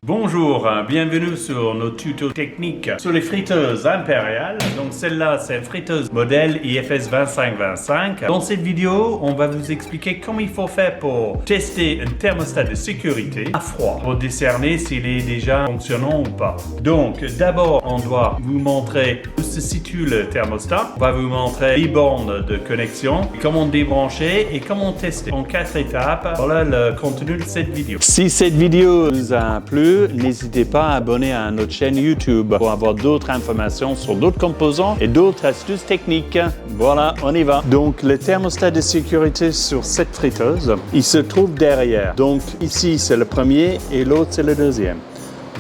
Bonjour, bienvenue sur nos tutos techniques sur les friteuses impériales. Donc celle-là, c'est une friteuse modèle IFS 2525. Dans cette vidéo, on va vous expliquer comment il faut faire pour tester un thermostat de sécurité à froid pour décerner s'il est déjà fonctionnant ou pas. Donc d'abord, on doit vous montrer où se situe le thermostat. On va vous montrer les bornes de connexion, comment débrancher et comment tester. En 4 étapes, voilà le contenu de cette vidéo. Si cette vidéo vous a plu, n'hésitez pas à abonner à notre chaîne YouTube pour avoir d'autres informations sur d'autres composants et d'autres astuces techniques. Voilà, on y va. Donc, le thermostat de sécurité sur cette friteuse, il se trouve derrière. Donc, ici, c'est le premier et l'autre, c'est le deuxième.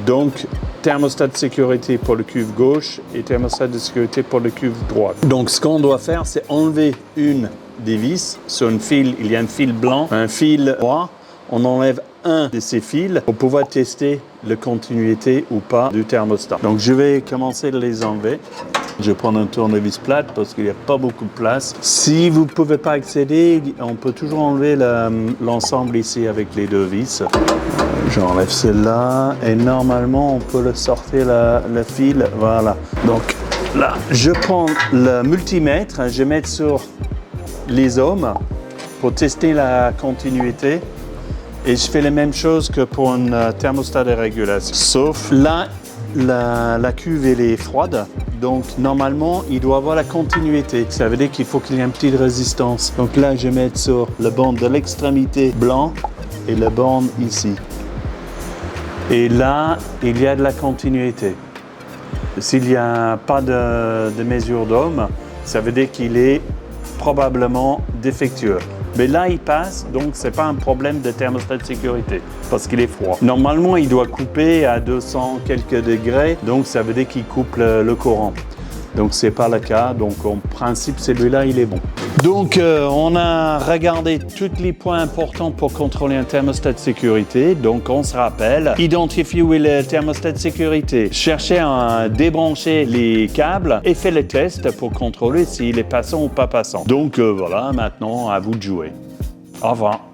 Donc, thermostat de sécurité pour le cuve gauche et thermostat de sécurité pour le cuve droite. Donc, ce qu'on doit faire, c'est enlever une des vis. Sur un fil, il y a un fil blanc, un fil noir. On enlève un de ces fils pour pouvoir tester la continuité ou pas du thermostat. Donc, je vais commencer à les enlever. Je vais prendre un tournevis plate parce qu'il n'y a pas beaucoup de place. Si vous ne pouvez pas accéder, on peut toujours enlever l'ensemble ici avec les deux vis. J'enlève celle-là et normalement, on peut le sortir le fil. Voilà. Donc là, je prends le multimètre, je vais mettre sur les ohms pour tester la continuité. Et je fais la même chose que pour un thermostat de régulation. Sauf là, la cuve elle est froide. Donc normalement, il doit avoir la continuité. Ça veut dire qu'il faut qu'il y ait une petite résistance. Donc là, je vais mettre sur le borne de l'extrémité blanc et le borne ici. Et là, il y a de la continuité. S'il n'y a pas de mesure d'ohm, ça veut dire qu'il est probablement défectueux. Mais là, il passe, donc ce n'est pas un problème de thermostat de sécurité parce qu'il est froid. Normalement, il doit couper à 200 quelques degrés, donc ça veut dire qu'il coupe le courant. Donc, ce n'est pas le cas. Donc, en principe, celui-là, il est bon. Donc, on a regardé tous les points importants pour contrôler un thermostat de sécurité. Donc, on se rappelle, identifier où est le thermostat de sécurité, chercher à débrancher les câbles et faire le test pour contrôler s'il est passant ou pas passant. Donc, voilà, maintenant, à vous de jouer. Au revoir.